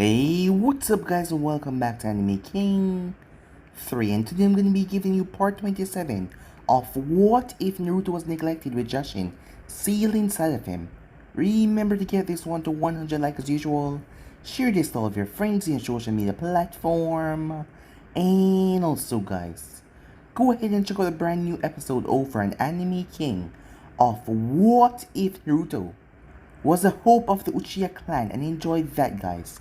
Hey, what's up guys and welcome back to Anime King 3, and today I'm going to be giving you part 27 of What If Naruto Was Neglected with Jashin sealed inside of him. Remember to get this one to 100 likes as usual, share this to all of your friends in your social media platform, and also guys, go ahead and check out the brand new episode over on Anime King of What If Naruto Was the Hope of the Uchiha clan, and enjoy that guys.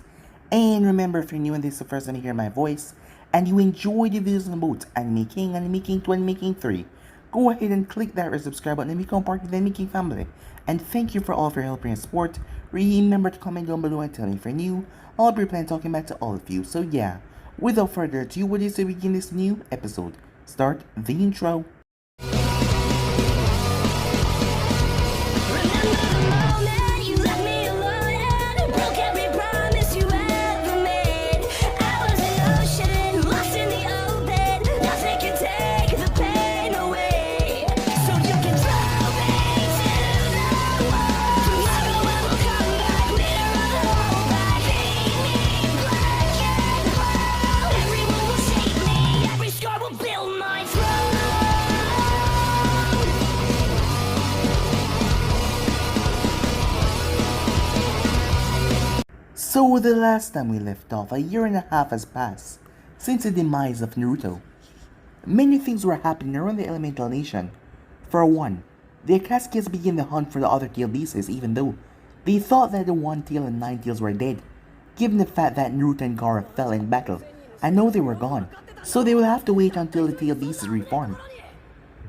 And remember, if you're new and this is the first time you hear my voice, and you enjoy the videos on both Anime King, Anime King 2, Anime King 3, go ahead and click that red subscribe button and become part of the Anime King family. And thank you for all of your help and support. Remember to comment down below and tell me if you're new. I'll be planning talking back to all of you. So yeah, without further ado, what is to begin this new episode? Start the intro. So the last time we left off, a year and a half has passed since the demise of Naruto. Many things were happening around the Elemental Nation. For one, the Akatsuki's began the hunt for the other tail beasts, even though they thought that the One Tail and Nine Tails were dead, given the fact that Naruto and Gaara fell in battle and know they were gone, so they will have to wait until the tail beasts reform.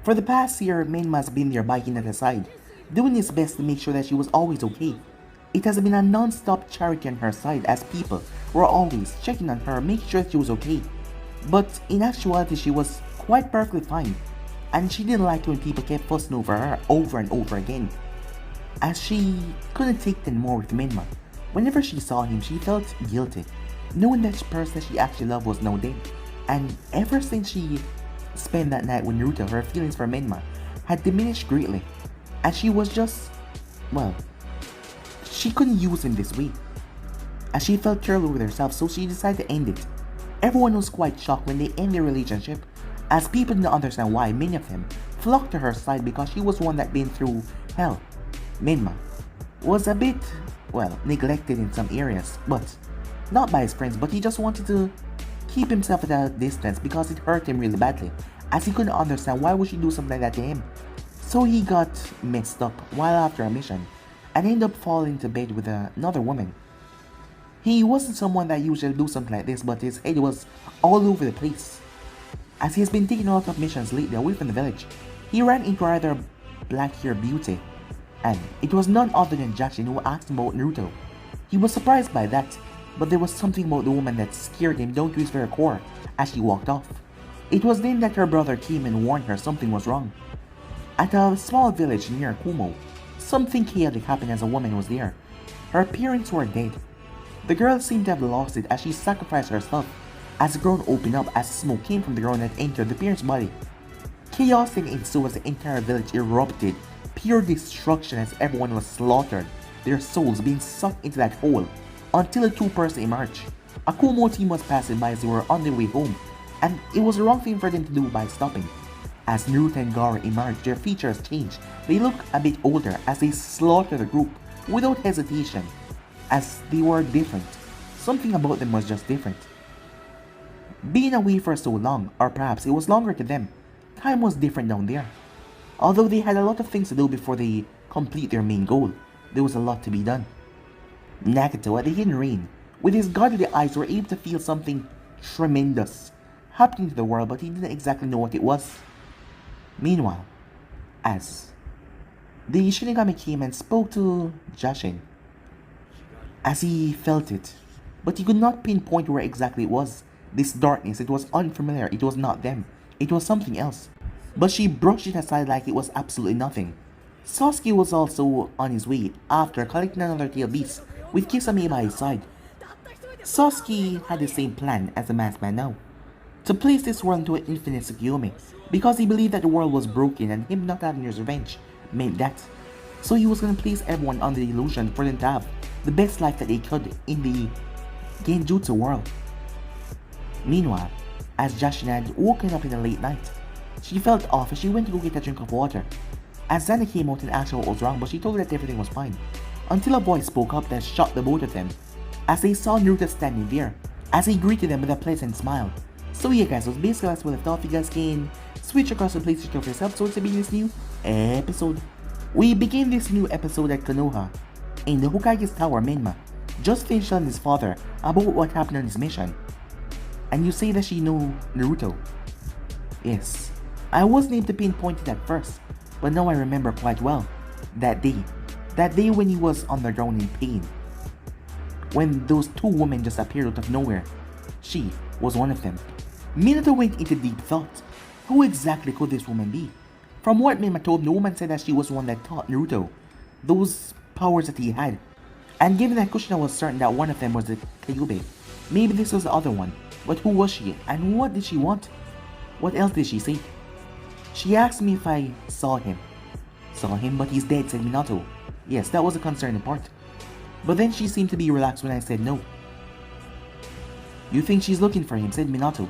For the past year, Menma has been there by Hinata's side, doing his best to make sure that she was always okay. It has been a non-stop charity on her side, as people were always checking on her, making sure she was okay. But in actuality, she was quite perfectly fine, and she didn't like it when people kept fussing over her over and over again, as she couldn't take it anymore with Menma. Whenever she saw him, she felt guilty, knowing that the person that she actually loved was now dead. And ever since she spent that night with Naruto, her feelings for Menma had diminished greatly, and she was just, well, she couldn't use him this way, as she felt terrible with herself, so she decided to end it. Everyone was quite shocked when they ended their relationship, as people didn't understand why. Many of them flocked to her side because she was one that been through hell. Menma was a bit, well, neglected in some areas, but not by his friends, but he just wanted to keep himself at a distance because it hurt him really badly, as he couldn't understand why would she do something like that to him. So he got messed up while after a mission, and ended up falling into bed with another woman. He wasn't someone that usually do something like this, but his head was all over the place, as he has been taking a lot of missions lately away from the village. He ran into either black-haired beauty, and it was none other than Jashin, who asked him about Naruto. He was surprised by that, but there was something about the woman that scared him down to his very core as she walked off. It was then that her brother came and warned her something was wrong. At a small village near Kumo, something chaotic happened as a woman was there. Her parents were dead. The girl seemed to have lost it as she sacrificed herself, as the ground opened up as smoke came from the ground that entered the parents' body. Chaos then ensued as the entire village erupted, pure destruction as everyone was slaughtered, their souls being sucked into that hole, until the two persons emerged. A Kumo team was passing by as they were on their way home, and it was the wrong thing for them to do by stopping. As Naruto and Gaara emerged, their features changed. They looked a bit older as they slaughtered the group without hesitation, as they were different. Something about them was just different. Being away for so long, or perhaps it was longer to them, time was different down there. Although they had a lot of things to do before they complete their main goal, there was a lot to be done. Nagato at the Hidden Rain, with his godly eyes, were able to feel something tremendous happening to the world, but he didn't exactly know what it was. Meanwhile, as the Shinigami came and spoke to Jashin, as he felt it, but he could not pinpoint where exactly it was. This darkness, it was unfamiliar, it was not them, it was something else. But she brushed it aside like it was absolutely nothing. Sasuke was also on his way after collecting another tail beast with Kisame by his side. Sasuke had the same plan as the masked man now, to place this world into an infinite Tsukuyomi, because he believed that the world was broken and him not having his revenge meant that. So he was going to place everyone under the illusion for them to have the best life that they could in the Genjutsu world. Meanwhile, as Jashin had woken up in the late night, she felt off as she went to go get a drink of water. As Zana came out and asked her what was wrong, but she told her that everything was fine, until a voice spoke up that shocked the both of them, as they saw Naruto standing there, as he greeted them with a pleasant smile. So yeah guys, so basically that's what I thought. If you guys can switch across the PlayStation for yourself, so to be this new episode. We begin this new episode at Konoha, in the Hokage's Tower. Menma just finished telling his father about what happened on his mission. And you say that she knew Naruto. Yes, I wasn't able to pinpoint it at first, but now I remember quite well. That day when he was on the ground in pain. When those two women just appeared out of nowhere. She was one of them. Minato went into deep thought. Who exactly could this woman be? From what Menma told, the woman said that she was the one that taught Naruto those powers that he had. And given that Kushina was certain that one of them was the Kyuubi, maybe this was the other one. But who was she, and what did she want? What else did she say? She asked me if I saw him. Saw him, but he's dead, said Minato. Yes, that was a concerning part. But then she seemed to be relaxed when I said no. You think she's looking for him, said Minato.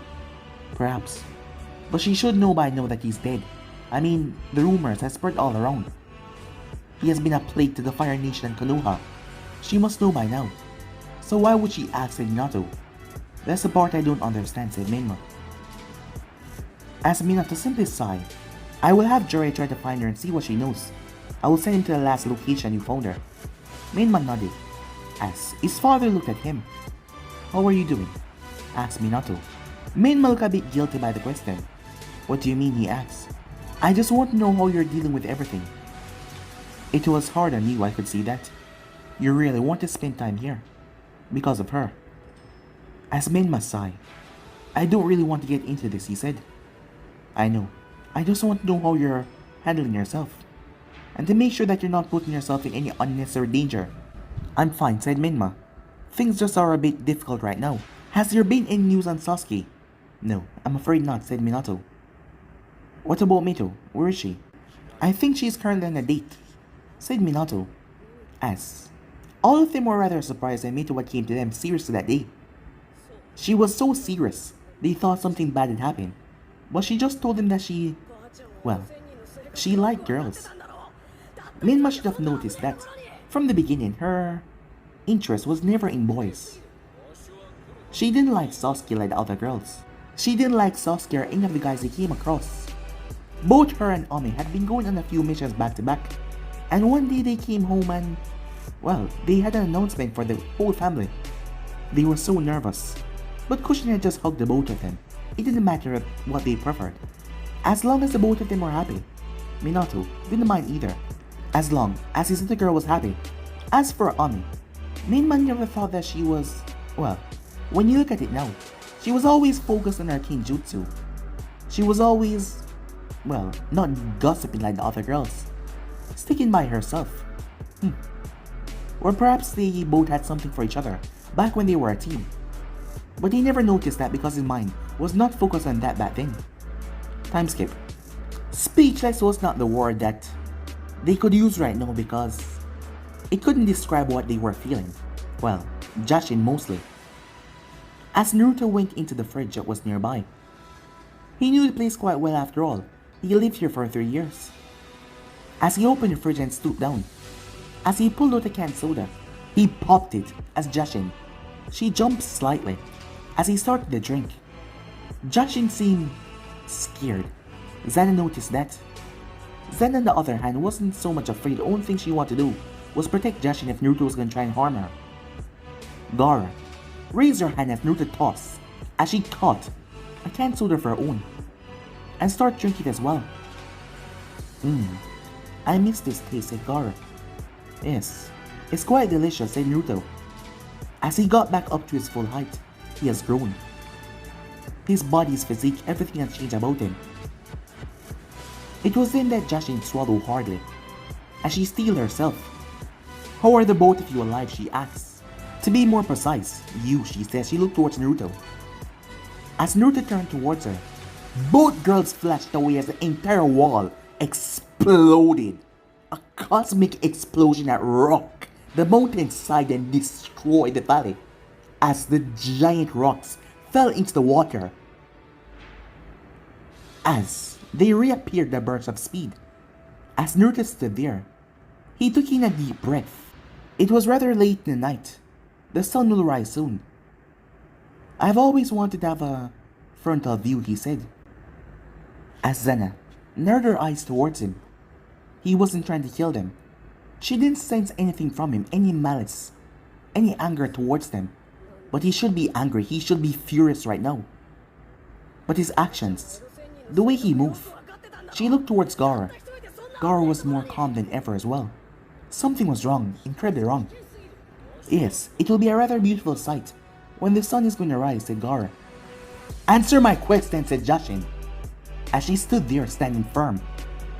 Perhaps. But she should know by now that he's dead. I mean, the rumors have spread all around. He has been a plague to the Fire Nation and Konoha. She must know by now. So why would she ask, said Minato? That's the part I don't understand, said Menma. As Minato simply sighed, I will have Jiraiya try to find her and see what she knows. I will send him to the last location you found her. Menma nodded, as his father looked at him. How are you doing? Asked Minato. Menma looked a bit guilty by the question. What do you mean, he asked. I just want to know how you're dealing with everything. It was hard on you, I could see that. You really want to spend time here. Because of her. As Menma sighed, I don't really want to get into this, he said. I know. I just want to know how you're handling yourself. And to make sure that you're not putting yourself in any unnecessary danger. I'm fine, said Menma. Things just are a bit difficult right now. Has there been any news on Sasuke? No, I'm afraid not, said Minato. What about Mito? Where is she? I think she is currently on a date, said Minato. As all of them were rather surprised at Mito what came to them seriously that day. She was so serious, they thought something bad had happened. But she just told them that she liked girls. Menma should have noticed that, from the beginning, her interest was never in boys. She didn't like Sasuke like the other girls. She didn't like Sasuke or any of the guys they came across. Both her and Ami had been going on a few missions back to back, and one day they came home and, they had an announcement for the whole family. They were so nervous, but Kushina had just hugged the both of them. It didn't matter what they preferred, as long as the both of them were happy. Minato didn't mind either, as long as his little girl was happy. As for Ami, Menma never thought that she was, when you look at it now, she was always focused on her Kinjutsu. She was always, not gossiping like the other girls, sticking by herself. Or perhaps they both had something for each other back when they were a team. But he never noticed that because his mind was not focused on that bad thing. Time skip. Speechless was not the word that they could use right now because it couldn't describe what they were feeling. Jashin mostly. As Naruto went into the fridge that was nearby. He knew the place quite well after all. He lived here for 3 years. As he opened the fridge and stooped down, as he pulled out a canned soda, he popped it as Jashin. She jumped slightly as he started the drink. Jashin seemed scared. Zana noticed that. Zana on the other hand wasn't so much afraid. The only thing she wanted to do was protect Jashin if Naruto was going to try and harm her. Gaara raised her hand as Naruto tossed as she caught a canned soda of her own and started drinking it as well. I miss this taste, said Gaara. Yes, it's quite delicious, said Naruto. As he got back up to his full height, he has grown. His body's physique, everything has changed about him. It was then that Jashin swallowed hardly, as she steeled herself. How are the both of you alive, she asks. To be more precise, you, she says. She looked towards Naruto. As Naruto turned towards her, both girls flashed away as the entire wall exploded. A cosmic explosion that rocked the mountainside and destroyed the valley. as the giant rocks fell into the water. As they reappeared at bursts of speed, as Naruto stood there, he took in a deep breath. It was rather late in the night. The sun will rise soon. I've always wanted to have a frontal view, he said. As Zena narrowed her eyes towards him, he wasn't trying to kill them. She didn't sense anything from him, any malice, any anger towards them. But he should be angry, he should be furious right now. But his actions, the way he moved, she looked towards Gaara. Gaara was more calm than ever as well. Something was wrong, incredibly wrong. Yes, it will be a rather beautiful sight when the sun is going to rise, said Gaara. Answer my question, said Jashin. As she stood there standing firm,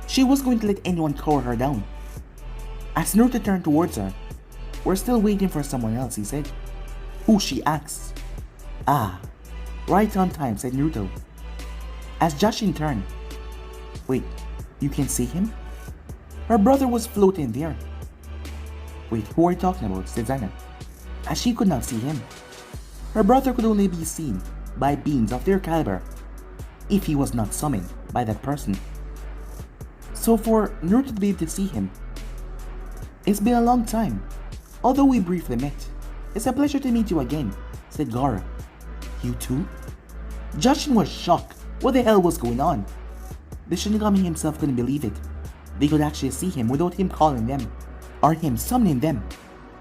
she was going to let anyone cower her down. As Naruto turned towards her, we're still waiting for someone else, he said. Who, she asked. Ah, right on time, said Naruto. As Jashin turned, wait, you can see him? Her brother was floating there. Wait, who are you talking about, said Zena, as she could not see him. Her brother could only be seen by beings of their caliber, if he was not summoned by that person. So for Naruto to be able to see him, it's been a long time, although we briefly met. It's a pleasure to meet you again, said Gaara. You too? Jashin was shocked. What the hell was going on? The Shinigami himself couldn't believe it. They could actually see him without him calling them, or him summoning them.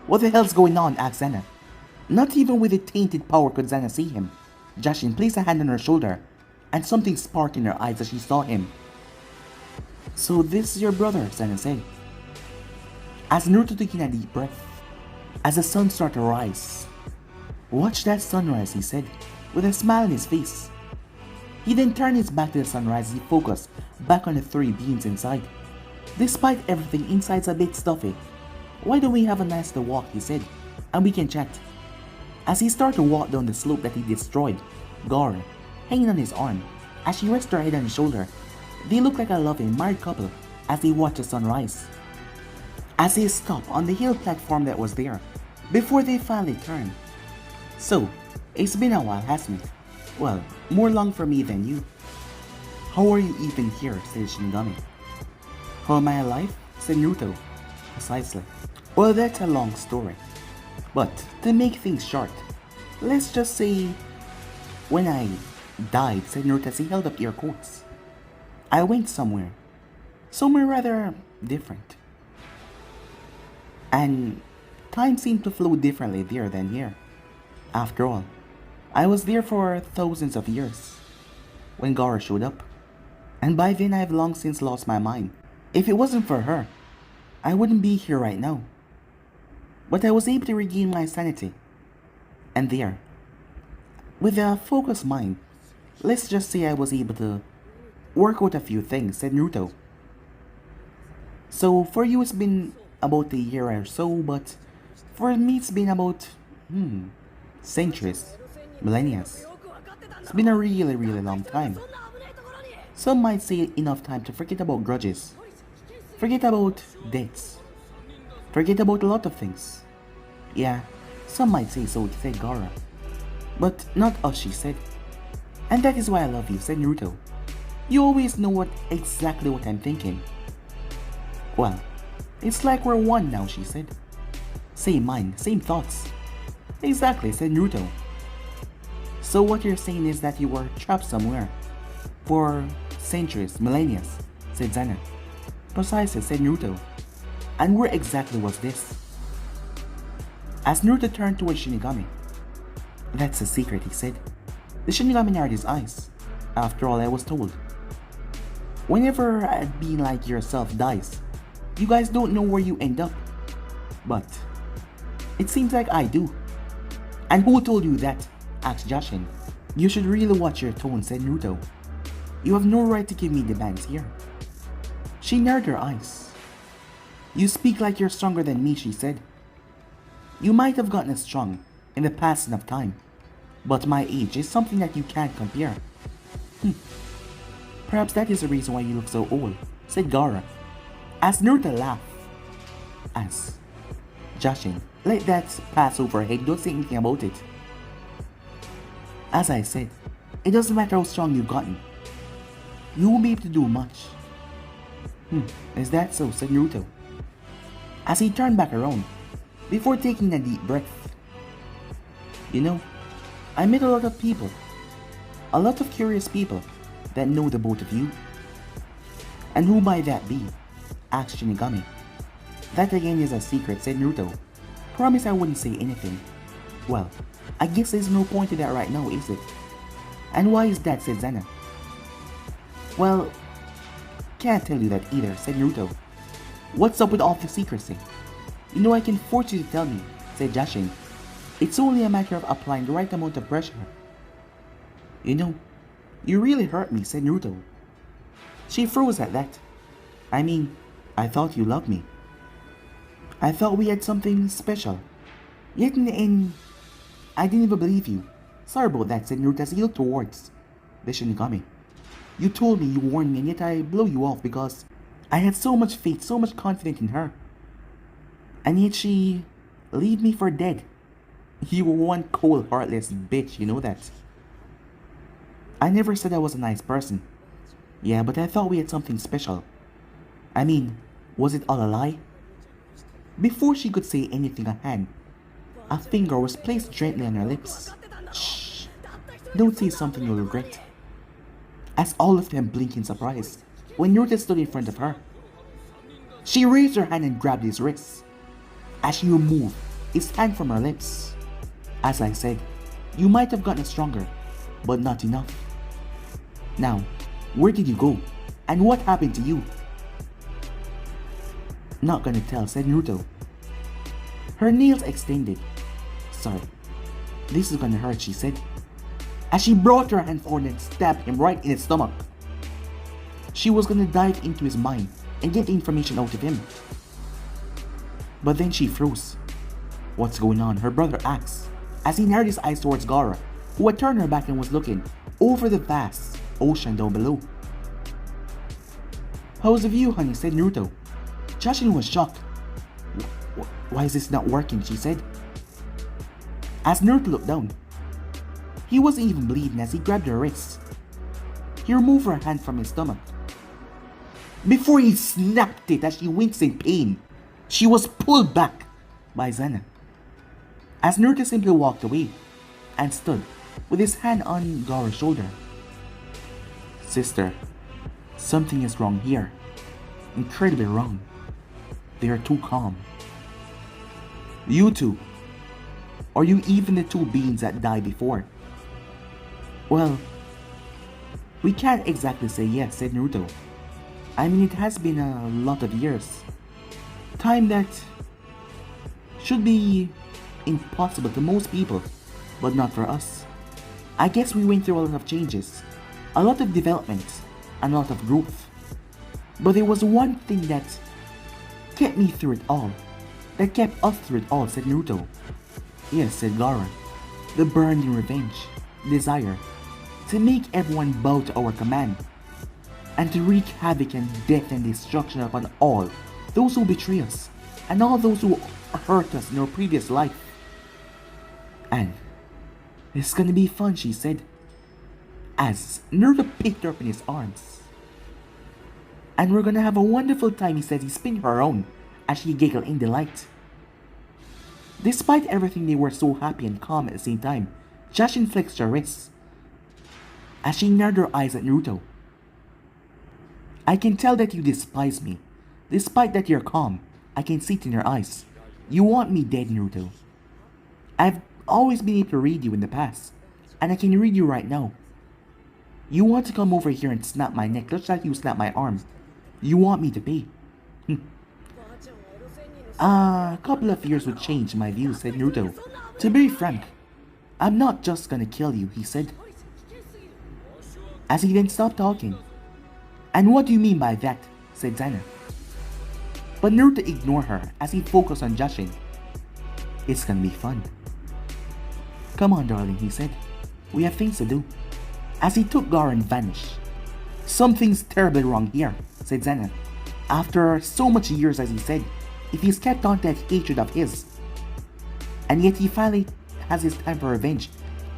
What the hell's going on, asked Zena. Not even with a tainted power could Zena see him. Jashin placed a hand on her shoulder, and something sparked in her eyes as she saw him. So this is your brother, Zena said. As Naruto took in a deep breath, as the sun started to rise. Watch that sunrise, he said, with a smile on his face. He then turned his back to the sunrise as he focused back on the three beings inside. Despite everything, inside's a bit stuffy. Why don't we have a nice little walk, he said, and we can chat. As he started to walk down the slope that he destroyed, Gaara, hanging on his arm, as she rested her head on his shoulder, they looked like a loving married couple as they watched the sunrise. As they stopped on the hill platform that was there, before they finally turned. So, it's been a while, hasn't it? Well, more long for me than you. How are you even here, said Shinigami. How am I alive? Said Naruto. Precisely. Well, that's a long story. But, to make things short, let's just say, when I died, said Naruto as he held up air quotes, I went somewhere rather different. And time seemed to flow differently there than here. After all, I was there for thousands of years when Gaara showed up, and by then I've long since lost my mind. If it wasn't for her, I wouldn't be here right now. But I was able to regain my sanity. And there, with a focused mind, let's just say I was able to work out a few things, said Naruto. So for you it's been about a year or so, but for me it's been about, centuries, millennia. It's been a really long time. Some might say enough time to forget about grudges, forget about debts, forget about a lot of things. Yeah, some might say so, said Gaara. But not us, she said. And that is why I love you, said Naruto. You always know exactly what I'm thinking. Well, it's like we're one now, she said. Same mind, same thoughts. Exactly, said Naruto. So what you're saying is that you were trapped somewhere for centuries, millennia, said Zena. Precisely, said Naruto. And where exactly was this? As Naruto turned towards Shinigami. That's a secret, he said. The Shinigami narrowed his eyes. After all, I was told, whenever a being like yourself dies, you guys don't know where you end up. But it seems like I do. And who told you that? Asked Jashin. You should really watch your tone, said Naruto. You have no right to give me demands here. She narrowed her eyes. You speak like you're stronger than me, she said. You might have gotten strong in the passing of time, but my age is something that you can't compare. Perhaps that is the reason why you look so old, said Gaara. As Naruto laughed. As Jashin, let that pass over her head, don't say anything about it. As I said, it doesn't matter how strong you've gotten. You won't be able to do much. Is that so? Said Naruto, as he turned back around, before taking a deep breath. You know, I met a lot of people, a lot of curious people that know the both of you. And who might that be? Asked Shinigami. That again is a secret, said Naruto. Promise I wouldn't say anything. Well, I guess there's no point to that right now, is it? And why is that? Said Zana. Well, can't tell you that either, said Naruto. What's up with all the secrecy? You know I can force you to tell me, said Jashin. It's only a matter of applying the right amount of pressure. You know, you really hurt me, said Naruto. She froze at that. I mean, I thought you loved me. I thought we had something special. Yet in the end, I didn't even believe you. Sorry about that, said Naruto as he looked towards the Shinigami. You told me, you warned me, and yet I blew you off because I had so much faith, so much confidence in her. And yet she leave me for dead. You were one cold, heartless bitch, you know that. I never said I was a nice person. Yeah, but I thought we had something special. I mean, was it all a lie? Before she could say anything, a finger was placed gently on her lips. Shh, don't say something you'll regret. As all of them blinked in surprise, when Naruto stood in front of her. She raised her hand and grabbed his wrist. As she removed his hand from her lips. As I said, you might have gotten stronger, but not enough. Now, where did you go? And what happened to you? Not gonna tell, said Naruto. Her nails extended. Sorry, this is gonna hurt, she said. As she brought her hand forward and stabbed him right in his stomach. She was gonna dive into his mind and get the information out of him. But then she froze. What's going on? Her brother asked, as he narrowed his eyes towards Gaara, who had turned her back and was looking over the vast ocean down below. How's the view, honey? Said Naruto. Jashin was shocked. Why is this not working? She said. As Naruto looked down, he wasn't even bleeding as he grabbed her wrist. He removed her hand from his stomach. Before he snapped it as she winced in pain, she was pulled back by Zana. As Naruto simply walked away and stood with his hand on Gaara's shoulder. Sister, something is wrong here. Incredibly wrong. They are too calm. You two. Or you even the two beings that died before? Well, we can't exactly say yes, said Naruto. I mean, it has been a lot of years. Time that should be impossible to most people, but not for us. I guess we went through a lot of changes, a lot of development, and a lot of growth. But there was one thing that kept me through it all, that kept us through it all, said Naruto. Yes, said Gaara. The burning revenge, desire, to make everyone bow to our command, and to wreak havoc and death and destruction upon all those who betray us, and all those who hurt us in our previous life. And it's gonna be fun, she said, as Naruto picked her up in his arms. And we're gonna have a wonderful time, he said. He spun her around as she giggled in delight. Despite everything, they were so happy and calm at the same time. Jashin flexed her wrists as she narrowed her eyes at Naruto. I can tell that you despise me. Despite that you're calm, I can see it in your eyes. You want me dead, Naruto. I've always been able to read you in the past, and I can read you right now. You want to come over here and snap my neck just like you snap my arm. You want me to pay. A couple of years would change my views, said Naruto. To be frank, I'm not just gonna kill you, he said. As he then stopped talking. And what do you mean by that? Said Zana. But Naruto ignored her as he focused on Jashin. It's gonna be fun. Come on, darling, he said. We have things to do. As he took Gaara and vanished. Something's terribly wrong here, said Zana. After so much years, as he said, if he's kept on that hatred of his, and yet he finally has his time for revenge,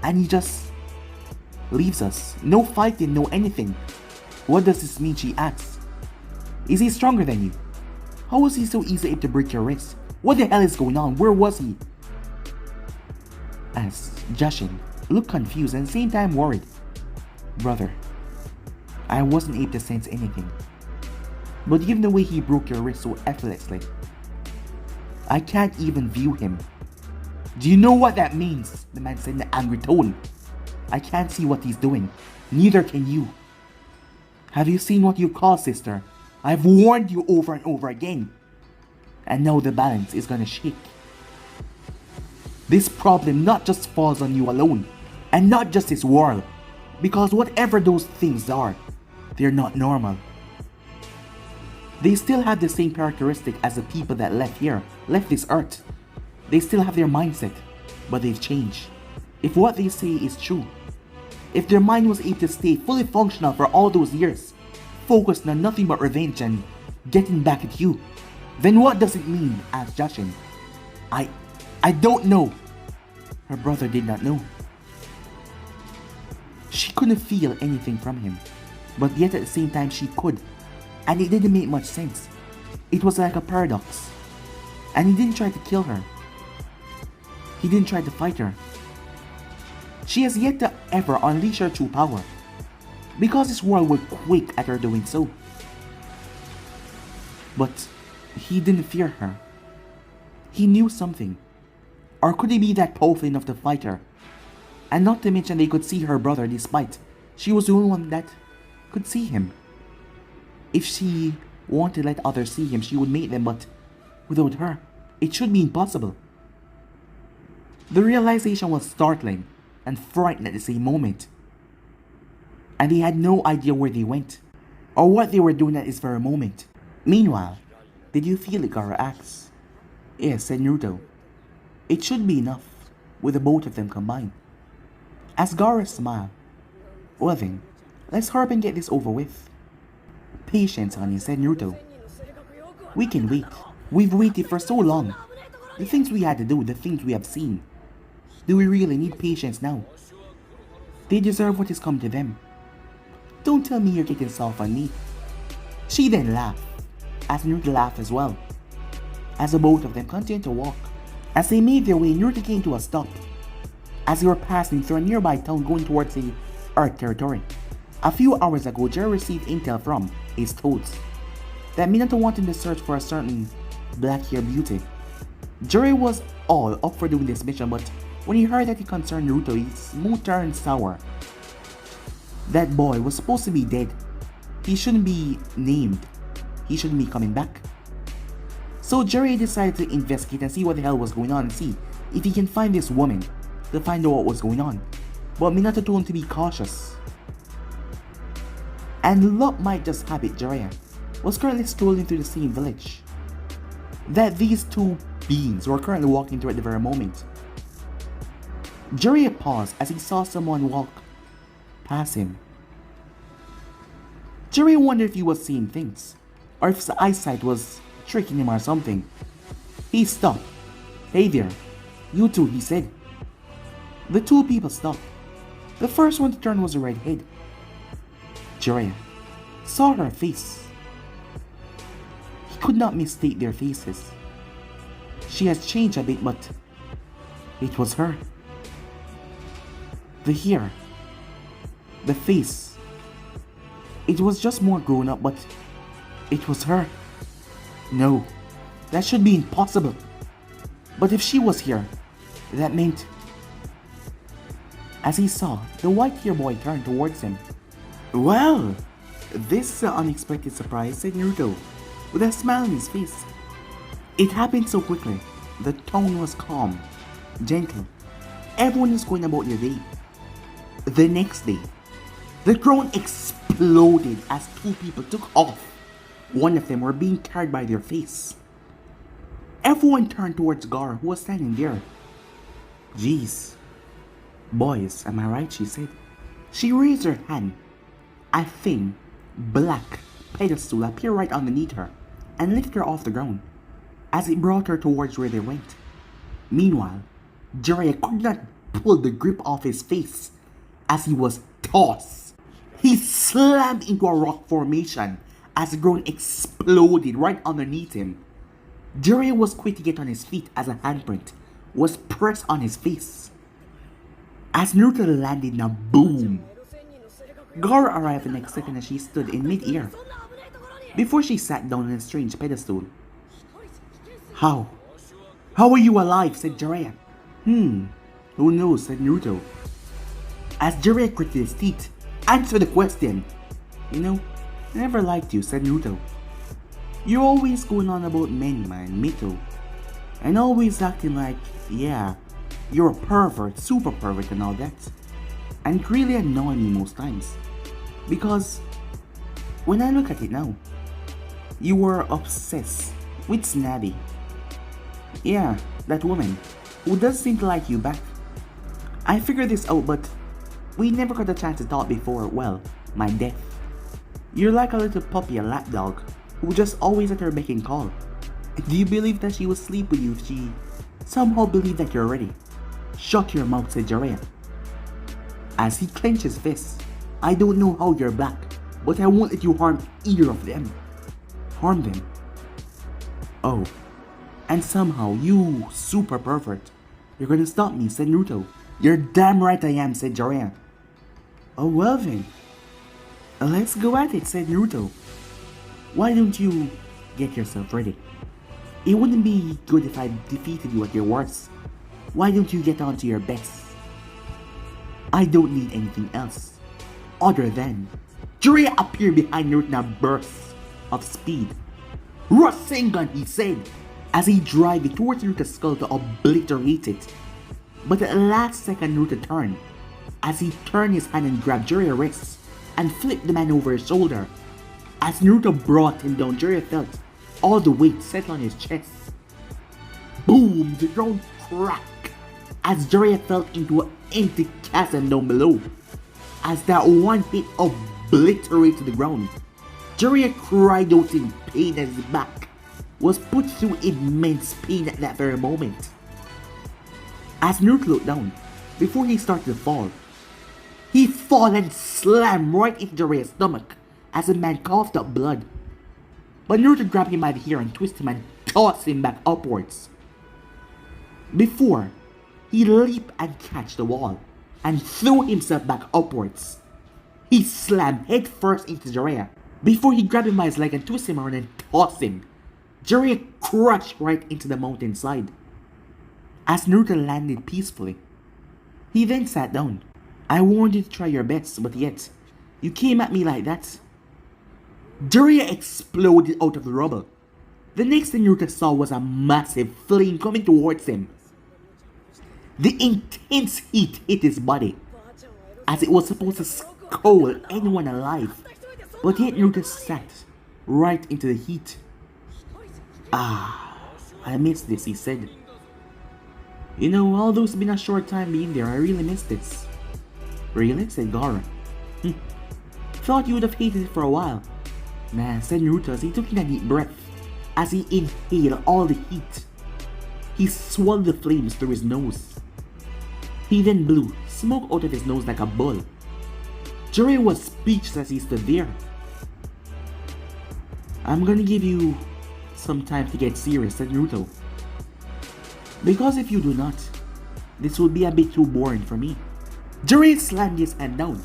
and he just Leaves us. No fighting, no anything. What does this mean, she asks. Is he stronger than you? How was he so easy to break your wrist? What the hell is going on? Where was he? As Jushin looked confused and at the same time worried. Brother, I wasn't able to sense anything. But given the way he broke your wrist so effortlessly, I can't even view him. Do you know what that means? The man said in an angry tone. I can't see what he's doing. Neither can you. Have you seen what you caused, sister? I've warned you over and over again. And now the balance is gonna shake. This problem not just falls on you alone, and not just this world, because whatever those things are, they're not normal. They still have the same characteristic as the people that left this earth. They still have their mindset, but they've changed. If what they say is true, if their mind was able to stay fully functional for all those years, focused on nothing but revenge and getting back at you, then what does it mean? Asked Jushin. I don't know. Her brother did not know. She couldn't feel anything from him, but yet at the same time she could, and it didn't make much sense. It was like a paradox. And he didn't try to kill her. He didn't try to fight her. She has yet to ever unleash her true power, because this world would quake at her doing so. But he didn't fear her. He knew something. Or could he be that powerful enough to fight her? And not to mention they could see her brother despite she was the only one that could see him. If she wanted to let others see him, she would make them, but without her, it should be impossible. The realization was startling and frightening at the same moment. And they had no idea where they went, or what they were doing at this very moment. Meanwhile, did you feel it, Gaara asked. Yes, said Naruto. It should be enough, with the both of them combined. As Gaara smiled. Well then, let's hurry up and get this over with. Patience, honey, said Naruto. We can wait. We've waited for so long. The things we had to do, the things we have seen. Do we really need patience now? They deserve what is come to them. Don't tell me you're getting soft on me. She then laughed, as Naruto laughed as well, as the both of them continued to walk. As they made their way, Naruto came to a stop, as they were passing through a nearby town going towards the Earth territory. A few hours ago, Jerry received intel from his toads that Minato wanted to search for a certain black-haired beauty. Jerry was all up for doing this mission, but when he heard that it concerned Naruto, his mood turned sour. That boy was supposed to be dead. He shouldn't be named. He shouldn't be coming back. So Jerry decided to investigate and see what the hell was going on and see if he can find this woman to find out what was going on. But Minato told him to be cautious. And luck might just have it, Jiraiya was currently strolling through the same village that these two beings were currently walking through at the very moment. Jiraiya paused as he saw someone walk past him. Jiraiya wondered if he was seeing things, or if his eyesight was tricking him or something. He stopped. Hey there, you two, he said. The two people stopped. The first one to turn was a redhead. Jiraiya saw her face. He could not mistake their faces. She has changed a bit, but it was her. The hair, the face, it was just more grown up, but it was her. No, that should be impossible. But if she was here, that meant... As he saw, the white-haired boy turned towards him. Well, this is an unexpected surprise, said Naruto, with a smile on his face. It happened so quickly. The tone was calm, gentle. Everyone is going about their day. The next day, the ground exploded as two people took off. One of them were being carried by their face. Everyone turned towards Gaara, who was standing there. Jeez. Boys, am I right? She said. She raised her hand. A thin, black pedestal appeared right underneath her and lifted her off the ground as it brought her towards where they went. Meanwhile, Jiraiya could not pull the grip off his face as he was toss. He slammed into a rock formation as the ground exploded right underneath him. Jiraiya was quick to get on his feet as a handprint was pressed on his face. As Naruto landed in a boom, Gaara arrived the next second as she stood in mid-air before she sat down on a strange pedestal. How? How are you alive? Said Jiraiya. Who knows? Said Naruto. As Jiraiya gritted his teeth, answer the question. You know, I never liked you, said Naruto. You're always going on about men, man, Mito. And always acting like, yeah, you're a pervert, super pervert and all that. And it really annoys me most times. Because, when I look at it now, you were obsessed with Snabby. Yeah, that woman, who does seem to like you back. I figured this out, but we never got a chance to talk before, well, my death. You're like a little puppy, a lapdog, who just always at her beck and call. Do you believe that she will sleep with you if she somehow believed that you're ready? Shut your mouth, said Jiraiya. As he clenched his fist, I don't know how you're back, but I won't let you harm either of them. Harm them? Oh, and somehow you, super pervert, you're gonna stop me, said Naruto. You're damn right I am, said Jiraiya. Oh well then, let's go at it, said Naruto. Why don't you get yourself ready? It wouldn't be good if I defeated you at your worst. Why don't you get on to your best? I don't need anything else other than Jiraiya appeared behind Naruto in a burst of speed. Rasengan, he said, as he drove it towards Naruto's skull to obliterate it. But at the last second, Naruto turned, as he turned his hand and grabbed Jiraiya's wrist and flipped the man over his shoulder. As Naruto brought him down, Jiraiya felt all the weight settle on his chest. Boom! The ground cracked as Jiraiya fell into an empty chasm down below. As that one hit obliterated the ground, Jiraiya cried out in pain as his back was put through immense pain at that very moment. As Naruto looked down, before he started to fall, he fell and slammed right into Jiraiya's stomach as the man coughed up blood. But Naruto grabbed him by the hair and twisted him and tossed him back upwards. Before, he leaped and catch the wall and threw himself back upwards. He slammed head first into Jiraiya before he grabbed him by his leg and twisted him around and tossed him. Jiraiya crashed right into the mountainside. As Naruto landed peacefully, he then sat down. I warned you to try your best, but yet, you came at me like that. Jiraiya exploded out of the rubble. The next thing Naruto saw was a massive flame coming towards him. The intense heat hit his body, as it was supposed to scald anyone alive, but yet Naruto sat right into the heat. I missed this, he said. You know, although it's been a short time being there, I really missed this. Really? Said Gaara. Thought you would have hated it for a while. Nah, said Naruto as he took in a deep breath, as he inhaled all the heat. He swallowed the flames through his nose. He then blew smoke out of his nose like a bull. Jiraiya was speechless as he stood there. I'm gonna give you some time to get serious, said Naruto. Because if you do not, this will be a bit too boring for me. Jiraiya slammed his hand down,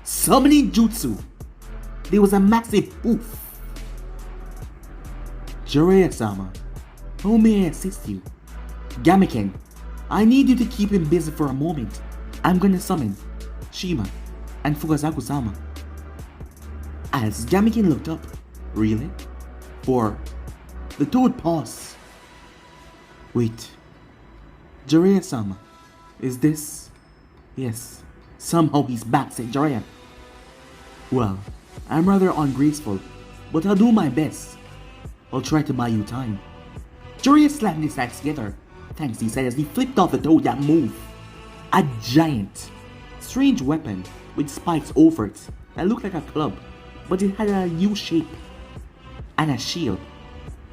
summoning Jutsu. There was a massive poof. Jiraiya-sama, how may I assist you? Gamaken, I need you to keep him busy for a moment. I'm gonna summon Shima and Fukazaku-sama. As Gamaken looked up, really? For the toad paused. Wait, Jiraiya-sama, is this? Yes, somehow he's back, said Jiraiya. Well, I'm rather ungraceful, but I'll do my best. I'll try to buy you time. Jiraiya slammed his hands together. Thanks, he said as he flipped off the toad that moved. A giant, strange weapon with spikes over it that looked like a club, but it had a U shape and a shield.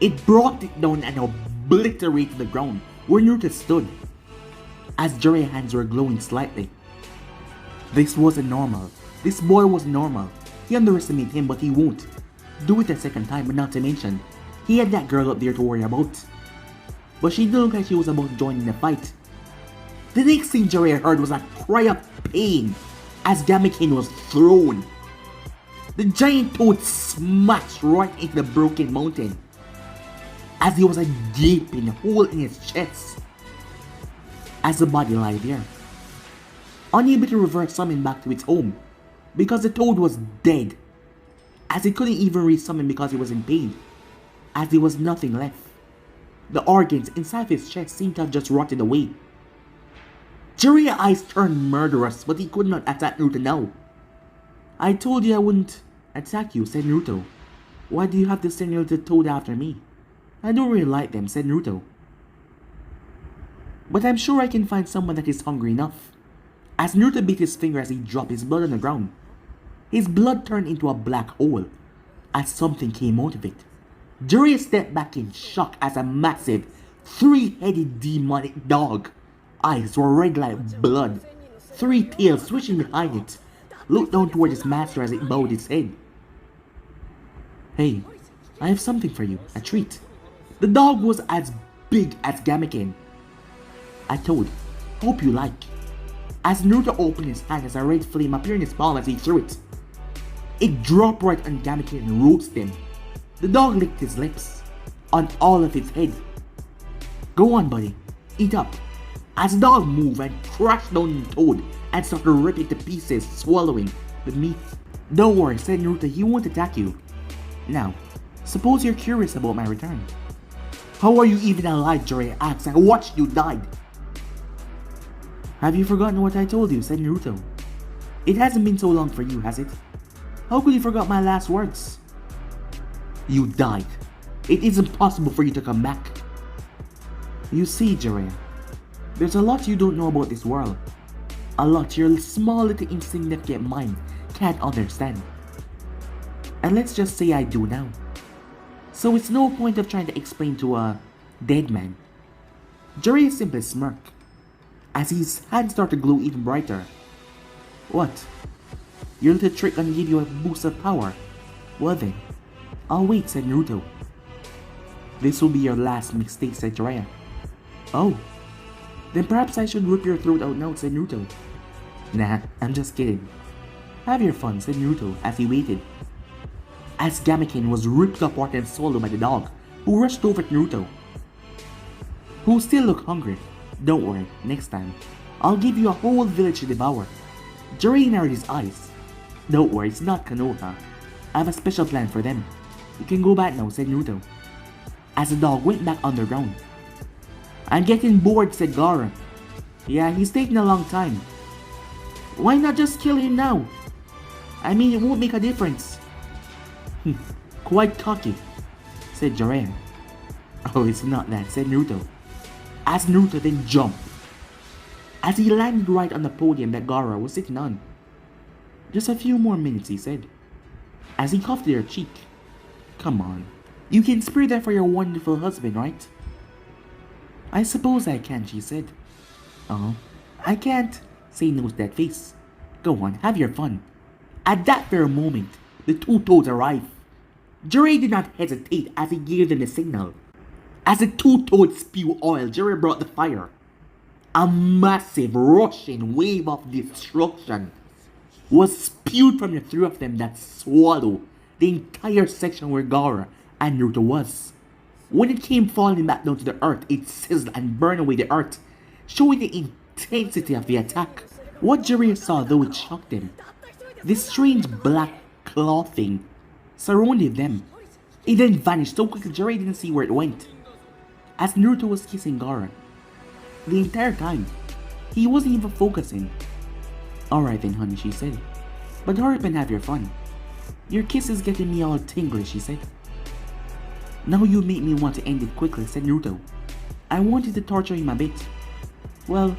It brought it down and obliterated the ground where Naruto stood, as Jiraiya's hands were glowing slightly. This wasn't normal. This boy was normal. He underestimated him, but he won't do it a second time, but not to mention, he had that girl up there to worry about. But she didn't look like she was about to join in the fight. The next thing Jiraiya heard was a cry of pain as Gamekine was thrown. The giant toad smashed right into the broken mountain as there was a gaping hole in his chest as the body lay there, unable to reverse summon back to its home because the toad was dead, as it couldn't even resummon because he was in pain, as there was nothing left. The organs inside his chest seemed to have just rotted away. Jiraiya's eyes turned murderous, but he could not attack Naruto now. I told you I wouldn't attack you, said Naruto. Why do you have to send your little toad after me? I don't really like them, said Naruto. But I'm sure I can find someone that is hungry enough. As Naruto beat his finger as he dropped his blood on the ground, his blood turned into a black hole as something came out of it. Jiraiya stepped back in shock as a massive, three-headed demonic dog, eyes were red like blood, three tails switching behind it, looked down toward his master as it bowed its head. Hey, I have something for you, a treat. The dog was as big as Gamekine. I told, hope you like. As Naruto opened his hand as a red flame appeared in his palm as he threw it. It dropped right on Gamekine and roasted him. The dog licked his lips on all of his head. Go on, buddy, eat up. As the dog moved and crashed down on the toad and started ripping to pieces, swallowing the meat. Don't worry, said Naruto, he won't attack you. Now, suppose you're curious about my return. How are you even alive, Jiraiya asked. I watched you die. Have you forgotten what I told you, said Naruto. It hasn't been so long for you, has it? How could you forget my last words? You died. It isn't possible for you to come back. You see, Jiraiya, there's a lot you don't know about this world. A lot your small little insignificant mind can't understand. And let's just say I do now. So it's no point of trying to explain to a dead man. Jiraiya simply smirked as his hand started to glow even brighter. What? Your little trick gonna give you a boost of power? Well then, I'll wait, said Naruto. This will be your last mistake, said Jiraiya. Oh, then perhaps I should rip your throat out now, said Naruto. Nah, I'm just kidding. Have your fun, said Naruto as he waited. As Gamekine was ripped apart and swallowed by the dog, who rushed over to Naruto, who still looked hungry. Don't worry, next time, I'll give you a whole village to devour. Jiraiya narrowed his eyes. Don't worry, it's not Konoha. I have a special plan for them. You can go back now, said Naruto, as the dog went back underground. I'm getting bored, said Gaara. Yeah, he's taking a long time. Why not just kill him now? I mean, it won't make a difference. Quite cocky, said Jiraiya. Oh, it's not that, said Naruto, as Naruto then jumped, as he landed right on the podium that Gaara was sitting on. Just a few more minutes, he said, as he cuffed her cheek. Come on, you can spare that for your wonderful husband, right? I suppose I can, she said. I can't, say no to that face. Go on, have your fun. At that very moment, the two toads arrived. Jiraiya did not hesitate as he gave them the signal. As the two toads spewed oil, Jiraiya brought the fire. A massive rushing wave of destruction was spewed from the three of them that swallowed the entire section where Gaara and Naruto was. When it came falling back down to the earth, it sizzled and burned away the earth, showing the intensity of the attack. What Jiraiya saw, though, it shocked him. This strange black clothing surrounded them. It then vanished so quickly Jiraiya didn't see where it went. As Naruto was kissing Gaara, the entire time, he wasn't even focusing. Alright then, honey, she said. But hurry up and have your fun. Your kiss is getting me all tingly, she said. Now you make me want to end it quickly, said Naruto. I wanted to torture him a bit. Well,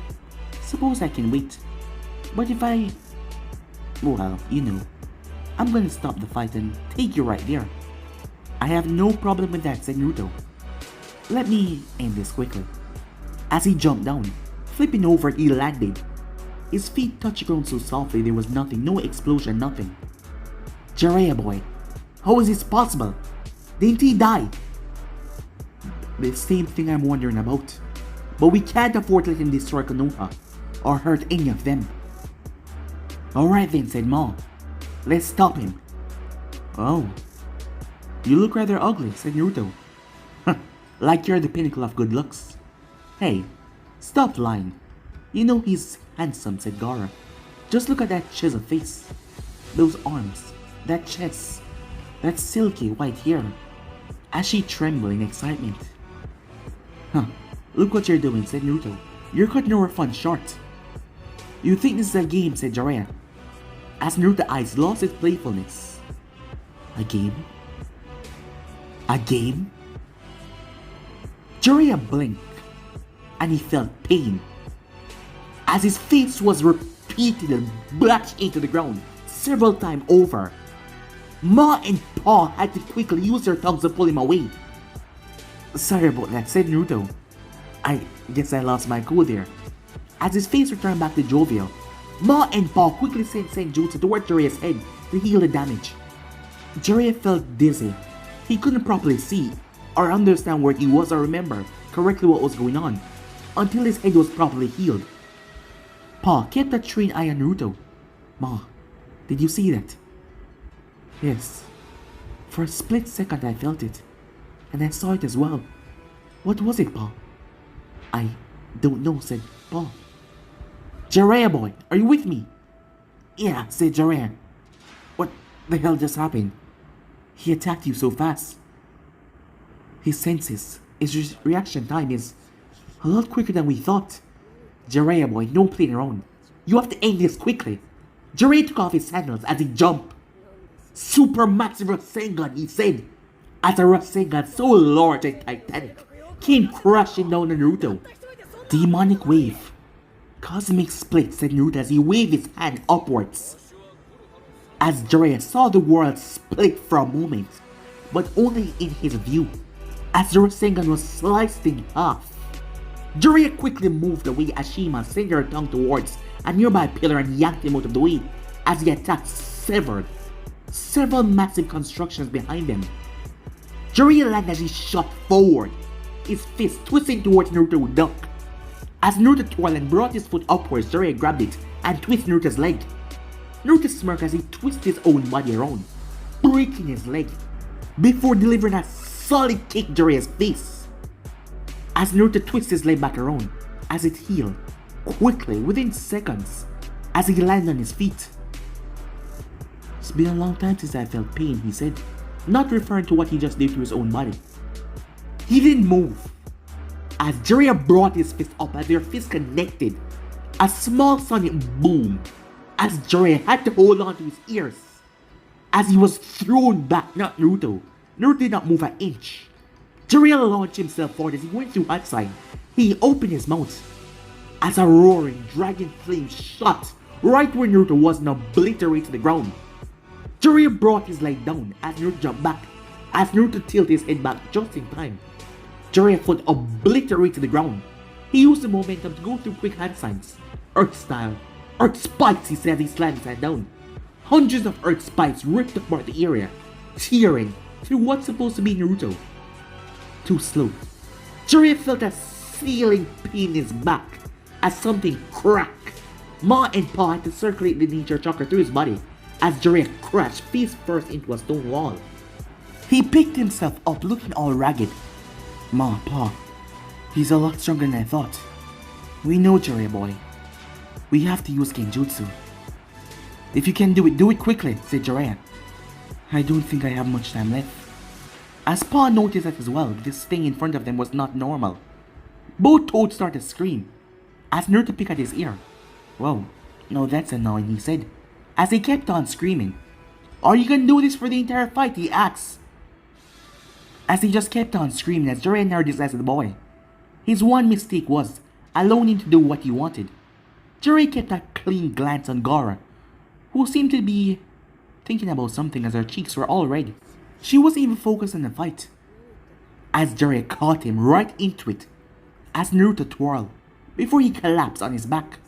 suppose I can wait. But if I... well, you know, I'm gonna stop the fight and take you right there. I have no problem with that, said Naruto. Let me end this quickly. As he jumped down, flipping over, he landed His feet touched the ground so softly there was nothing, no explosion, nothing. Jiraiya boy, how is this possible? Didn't he die? The same thing I'm wondering about. But we can't afford to let him destroy Konoha, or hurt any of them. Alright then, said Ma. Let's stop him. Oh. You look rather ugly, said Naruto. Like you're the pinnacle of good looks. Hey, stop lying. You know he's handsome, said Gaara. Just look at that chiseled face. Those arms, that chest, that silky white hair. As she trembled in excitement. Look what you're doing, said Naruto. You're cutting our fun short. You think this is a game, said Jiraiya. As Naruto's eyes lost its playfulness. A game? A game? Jiraiya blinked, and he felt pain. As his face was repeatedly bashed into the ground several times over. Ma and Pa had to quickly use their tongues to pull him away. Sorry about that, said Naruto. I guess I lost my cool there. As his face returned back to jovial, Ma and Pa quickly sent Senjutsu toward Jiraiya's head to heal the damage. Jiraiya felt dizzy. He couldn't properly see or understand where he was or remember correctly what was going on until his head was properly healed. Pa kept a trained eye on Naruto. Ma, did you see that? Yes. For a split second I felt it. And I saw it as well. What was it, Pa? I don't know, said Pa. Jiraiya boy, are you with me? Yeah, said Jiraiya. What the hell just happened? He attacked you so fast. His senses, his reaction time is a lot quicker than we thought. Jiraiya boy, no playing around. You have to end this quickly. Jiraiya took off his sandals as he jumped. Super massive Rasengan, he said. As a Rasengan so large and titanic came crashing down on Naruto. Demonic wave. Cosmic split, said Naruto as he waved his hand upwards. As Jiraiya saw the world split for a moment, but only in his view, as the Rasengan was sliced in half. Jiraiya quickly moved away as Shima sent her tongue towards a nearby pillar and yanked him out of the way as the attack severed several massive constructions behind them. Jiraiya landed as he shot forward, his fist twisting towards Naruto with duck. As Naruto twirled and brought his foot upwards, Jiraiya grabbed it and twisted Naruto's leg. Naruto smirked as he twisted his own body around, breaking his leg, before delivering a solid kick to Jiraiya's face. As Naruto twisted his leg back around, as it healed, quickly, within seconds, as he landed on his feet. It's been a long time since I felt pain, he said, not referring to what he just did to his own body. He didn't move. As Jiraiya brought his fist up as their fists connected, a small sonic boom, as Jiraiya had to hold on to his ears. As he was thrown back, not Naruto. Naruto did not move an inch. Jiraiya launched himself forward as he went through outside. He opened his mouth as a roaring dragon flame shot right where Naruto was and obliterated the ground. Jiraiya brought his leg down as Naruto jumped back, as Naruto tilted his head back just in time. Jiraiya's foot obliterated the ground. He used the momentum to go through quick hand signs. Earth style. Earth spikes, he said as he slammed his hand down. Hundreds of earth spikes ripped apart the area, tearing through what's supposed to be Naruto. Too slow. Jiraiya felt a searing pain in his back as something cracked. Ma and Pa had to circulate the nature chakra through his body as Jiraiya crashed face first into a stone wall. He picked himself up looking all ragged. Ma, Pa, he's a lot stronger than I thought. We know, Jiraiya boy. We have to use Genjutsu. If you can do it quickly, said Jiraiya. I don't think I have much time left. As Pa noticed that as well, this thing in front of them was not normal. Both toads started to scream, as Naruto picked at his ear. Whoa, no, that's annoying, he said, as he kept on screaming. Are you gonna do this for the entire fight, he asked. As he just kept on screaming as Jiraiya narrowed his eyes at the boy. His one mistake was allowing him to do what he wanted. Jiraiya kept a clean glance on Gaara, who seemed to be thinking about something as her cheeks were all red. She wasn't even focused on the fight. As Jiraiya caught him right into it, as Naruto twirled, before he collapsed on his back.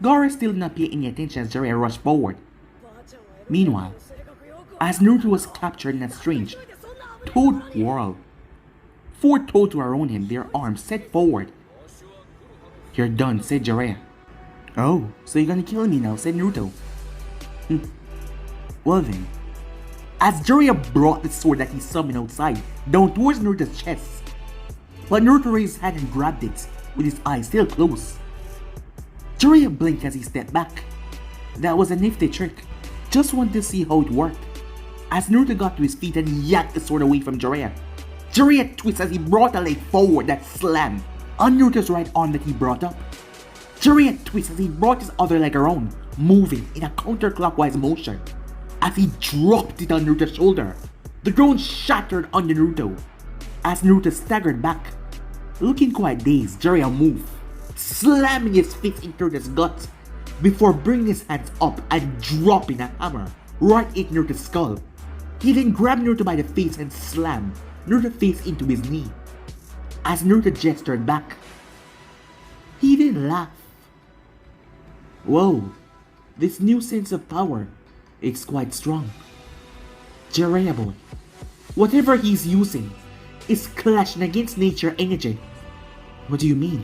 Gaara still did not pay any attention as Jiraiya rushed forward. Meanwhile, as Naruto was captured in that strange toad world, 4 toads were around him, their arms set forward. "You're done," said Jiraiya. "Oh, so you're gonna kill me now," said Naruto. Well then. As Jiraiya brought the sword that he summoned outside down towards Naruto's chest, but Naruto raised his hand and grabbed it, with his eyes still closed. Jiraiya blinked as he stepped back. That was a nifty trick. Just wanted to see how it worked. As Naruto got to his feet and yanked the sword away from Jiraiya, Jiraiya twists as he brought a leg forward that slammed on Naruto's right arm that he brought up. Jiraiya twists as he brought his other leg around, moving in a counterclockwise motion. As he dropped it on Naruto's shoulder, the ground shattered under Naruto. As Naruto staggered back, looking quite dazed, Jiraiya moved, slamming his fist into Naruto's gut before bringing his hands up and dropping a hammer right at Naruto's skull. He then grabbed Naruto by the face and slammed Naruto's face into his knee. As Naruto gestured back, he then laughed. Whoa, this new sense of power is quite strong. Jiraiya boy, whatever he's using is clashing against nature energy. What do you mean?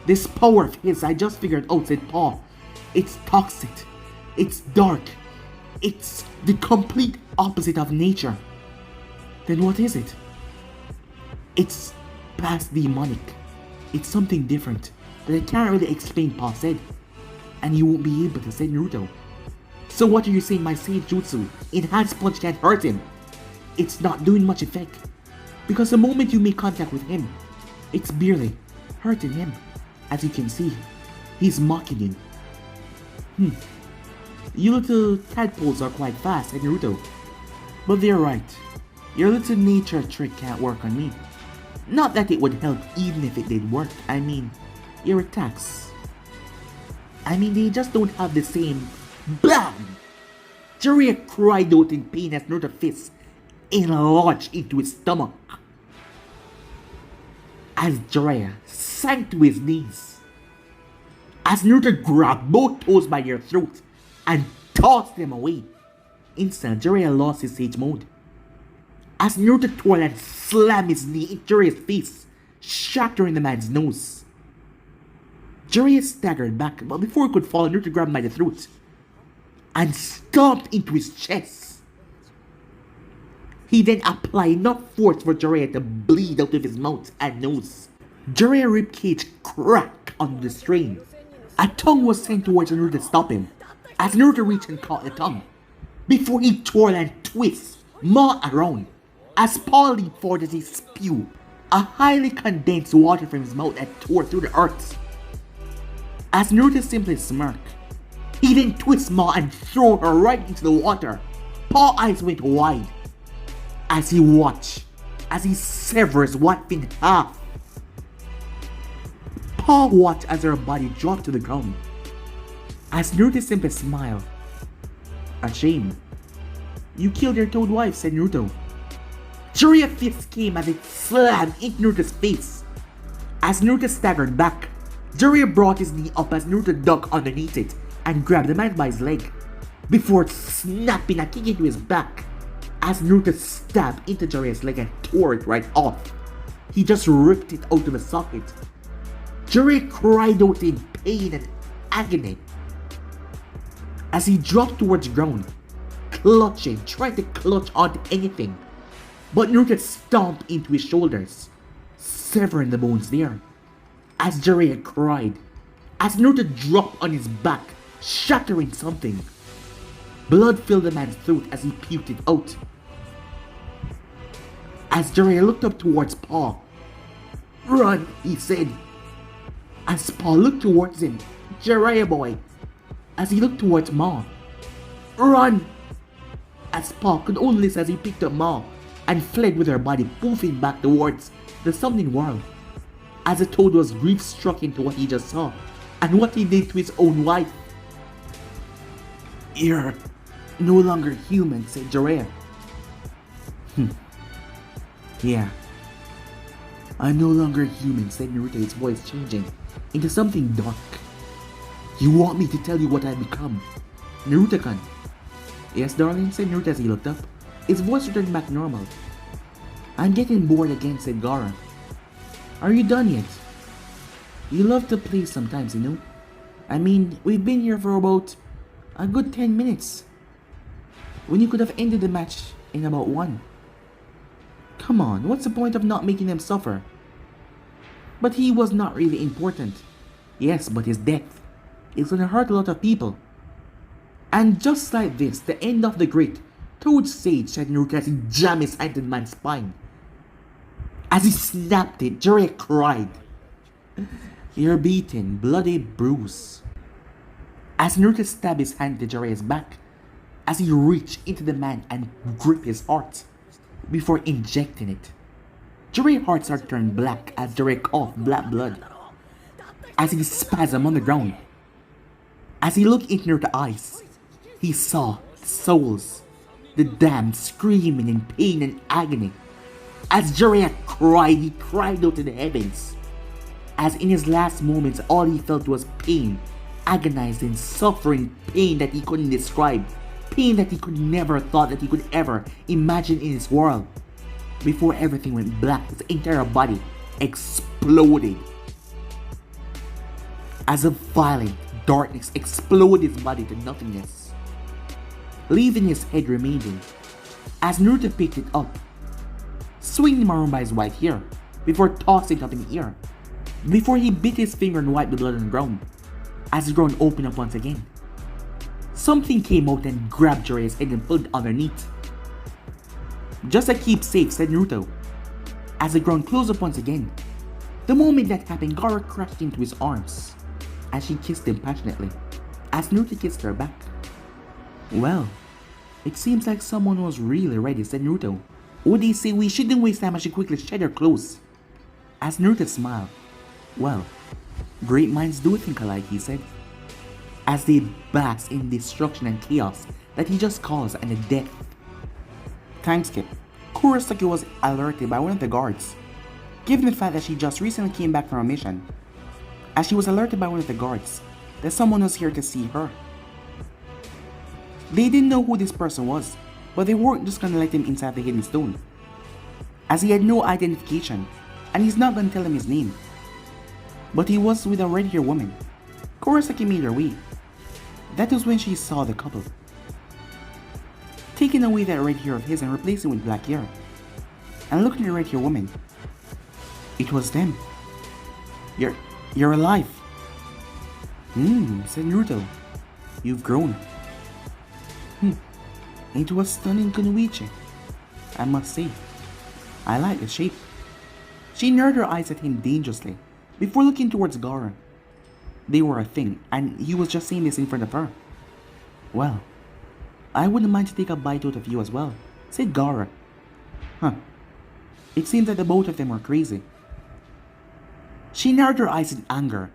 This power of his I just figured out, said Paul. It's toxic. It's dark. It's the complete opposite of nature. Then what is it? It's past demonic. It's something different that I can't really explain, Paul said. And you won't be able to, said Naruto. So what are you saying my Sage Jutsu, Enhanced Punch, can't hurt him? It's not doing much effect. Because the moment you make contact with him, it's barely hurting him. As you can see, he's mocking you. You little tadpoles are quite fast, said Naruto. But they're right. Your little nature trick can't work on me. Not that it would help even if it did work. I mean, your attacks. They just don't have the same BAM! Jiraiya cried out in pain as Naruto's fist lodged into his stomach. As Jiraiya sank to his knees. As Naruto grabbed both toes by their throat and tossed them away. Instantly, Jiraiya lost his Sage mode. As Naruto twirled and slammed his knee into Jiraiya's face, shattering the man's nose. Jiraiya staggered back, but before he could fall, Naruto grabbed him by the throat and stomped into his chest. He then applied enough force for Jiraiya to bleed out of his mouth and nose. Jiraiya's ribcage cracked under the strain. A tongue was sent towards Naruto to stop him, as Naruto reached and caught the tongue, before he twirled and twisted maw around, as Paul leaped forward as he spewed a highly condensed water from his mouth that tore through the earth. As Naruto simply smirked, he then twisted Maw and threw her right into the water. Paul's eyes went wide as he watched as he severs wife in half. Paul watched as her body dropped to the ground. As Naruto simply smiled. "A shame. You killed your toad wife," said Naruto. Jiraiya's fist came as it slammed into Naruto's face. As Naruto staggered back, Jiraiya brought his knee up as Naruto ducked underneath it and grabbed the man by his leg, before snapping a kick into his back. As Naruto stabbed into Jiraiya's leg and tore it right off, he just ripped it out of the socket. Jiraiya cried out in pain and agony as he dropped towards the ground, clutching, trying to clutch onto anything. But Naruto stomped into his shoulders, severing the bones there. As Jiraiya cried, as Naruto dropped on his back, shattering something. Blood filled the man's throat as he puked it out. As Jiraiya looked up towards Paul. "Run," he said. As Paul looked towards him, "Jiraiya boy." As he looked towards Maw. "Run!" As Paul could only listen as he picked up Maw and fled with her body poofing back towards the summoning world. As the toad was grief-struck into what he just saw and what he did to his own wife. "You're no longer human," said Jiraiya. "Yeah. I'm no longer human," said Naruto, his voice changing into something dark. You want me to tell you what I've become? Naruto-kun. Yes, darling, said Naruto as he looked up. His voice returned back normal. I'm getting bored again, said Gaara. Are you done yet? You love to play sometimes, you know? I mean, we've been here for about a good 10 minutes. When you could have ended the match in about 1. Come on, what's the point of not making them suffer? But he was not really important. Yes, but his death is gonna hurt a lot of people. And just like this, the end of the great Toad Sage, said Naruto as he jammed his hand in the man's spine. As he snapped it, Jiraiya cried. You're beaten, bloody bruise. As Naruto stabbed his hand to Jiraiya's back, as he reached into the man and gripped his heart before injecting it. Jiraiya's heart started to turn black as Jiraiya coughed black blood. As he spasmed on the ground. As he looked into Naruto's eyes, he saw the souls, the damned screaming in pain and agony. As Jiraiya cried, he cried out to the heavens. As in his last moments, all he felt was pain, agonizing, suffering, pain that he couldn't describe, pain that he could never thought that he could ever imagine in his world. Before everything went black, his entire body exploded. As a violent darkness exploded his body to nothingness, leaving his head remaining. As Naruto picked it up, swinging him around by his white hair, before tossing it up in the air, before he bit his finger and wiped the blood on the ground. As the ground opened up once again, something came out and grabbed Jiraiya's head and pulled it underneath. Just a keepsake, said Naruto. As the ground closed up once again, the moment that happened, Gaara crashed into his arms as she kissed him passionately, as Naruto kissed her back. Well, it seems like someone was really ready, said Naruto. Would they say we shouldn't waste time as she quickly shed her clothes? As Naruto smiled. Well, great minds do think alike, he said. As they basked in destruction and chaos that he just caused and the death. Time skip. Kurosaki was alerted by one of the guards, given the fact that she just recently came back from a mission. As she was alerted by one of the guards that someone was here to see her. They didn't know who this person was, but they weren't just gonna let him inside the hidden stone, as he had no identification, and he's not gonna tell them his name. But he was with a red-haired woman. Kurosaki made her way. That was when she saw the couple, taking away that red hair of his and replacing it with black hair, and looking at the red-haired woman. It was them. You're alive. Said Naruto. You've grown. Into a stunning Kunoichi, I must say. I like the shape. She narrowed her eyes at him dangerously before looking towards Gaara. They were a thing, and he was just saying this in front of her. Well, I wouldn't mind to take a bite out of you as well, said Gaara. It seems that the both of them are crazy. She narrowed her eyes in anger.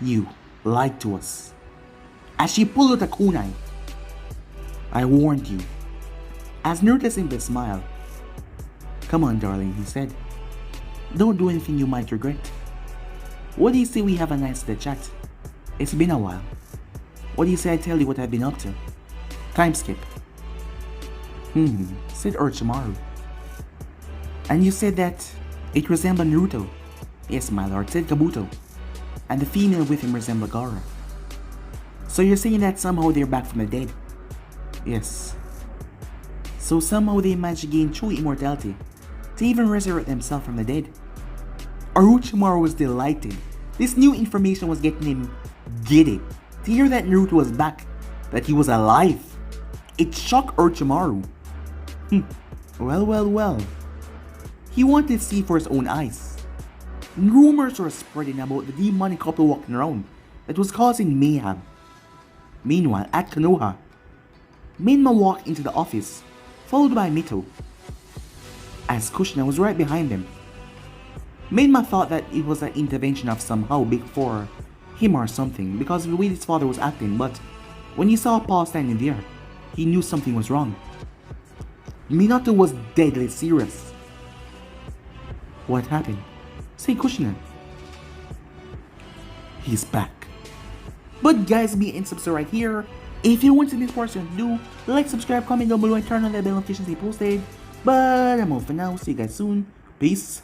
You lied to us. As she pulled out a kunai. I warned you. As Naruto simply smiled. Come on, darling, he said. Don't do anything you might regret. What do you say we have a nice little chat? It's been a while. What do you say I tell you what I've been up to? Time skip. Said Orochimaru. And you said that it resembled Naruto. Yes, my lord, said Kabuto. And the female with him resembled Gaara. So you're saying that somehow they're back from the dead? Yes. So somehow they managed to gain true immortality, to even resurrect themselves from the dead. Orochimaru was delighted. This new information was getting him giddy. To hear that Naruto was back, that he was alive, it shocked Orochimaru. Well. He wanted to see for his own eyes. Rumors were spreading about the demonic couple walking around that was causing mayhem. Meanwhile, at Konoha, Minma walked into the office, followed by Mito, as Kushina was right behind them. Minma thought that it was an intervention of somehow big for him or something because of the way his father was acting, but when he saw Paul standing there, he knew something was wrong. Minato was deadly serious. What happened? Say Kushina. He's back. But guys, be and subscribe right here. If you want to see this portion, do like, subscribe, comment down below, and turn on the bell notifications they posted. But I'm off for now. See you guys soon. Peace.